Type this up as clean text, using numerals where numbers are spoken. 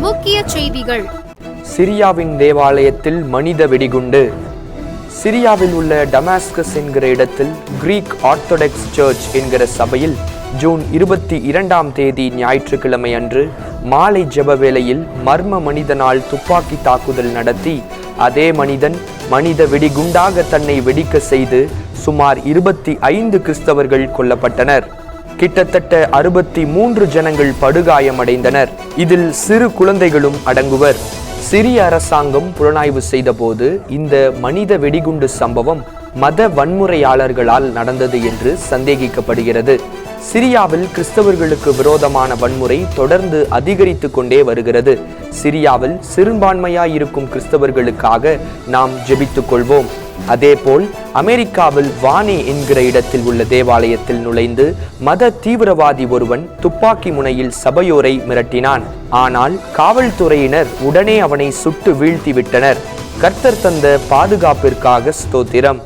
முக்கிய செய்திகள். சிரியாவின் தேவாலயத்தில் மனித வெடிகுண்டு. சிரியாவில் உள்ள டமாஸ்கஸ் என்கிற இடத்தில் கிரீக் ஆர்த்தடாக்ஸ் சர்ச் என்கிற சபையில் ஜூன் 22 ஞாயிற்றுக்கிழமை அன்று மாலை ஜெப வேளையில் மர்ம மனிதனால் துப்பாக்கி தாக்குதல் நடத்தி அதே மனிதன் மனித வெடிகுண்டாக தன்னை வெடிக்க செய்து சுமார் 25 கிறிஸ்தவர்கள் கொல்லப்பட்டனர். கிட்டத்தட்ட 63 ஜனங்கள் படுகாயமடைந்தனர். இதில் சிறு குழந்தைகளும் அடங்குவர். சிரிய அரசாங்கம் புலனாய்வு செய்தபோது இந்த மனித வெடிகுண்டு சம்பவம் மத வன்முறையாளர்களால் நடந்தது என்று சந்தேகிக்கப்படுகிறது. சிரியாவில் கிறிஸ்தவர்களுக்கு விரோதமான வன்முறை தொடர்ந்து அதிகரித்து கொண்டே வருகிறது. சிரியாவில் சிறுபான்மையாயிருக்கும் கிறிஸ்தவர்களுக்காக நாம் ஜெபித்துக் கொள்வோம். அதேபோல் அமெரிக்காவில் வானே என்கிற இடத்தில் உள்ள தேவாலயத்தில் நுழைந்து மத தீவிரவாதி ஒருவன் துப்பாக்கி முனையில் சபையோரை மிரட்டினான். ஆனால் காவல்துறையினர் உடனே அவனை சுட்டு வீழ்த்தி விட்டனர். கர்த்தர் தந்த பாதுகாப்பிற்காக ஸ்தோத்திரம்.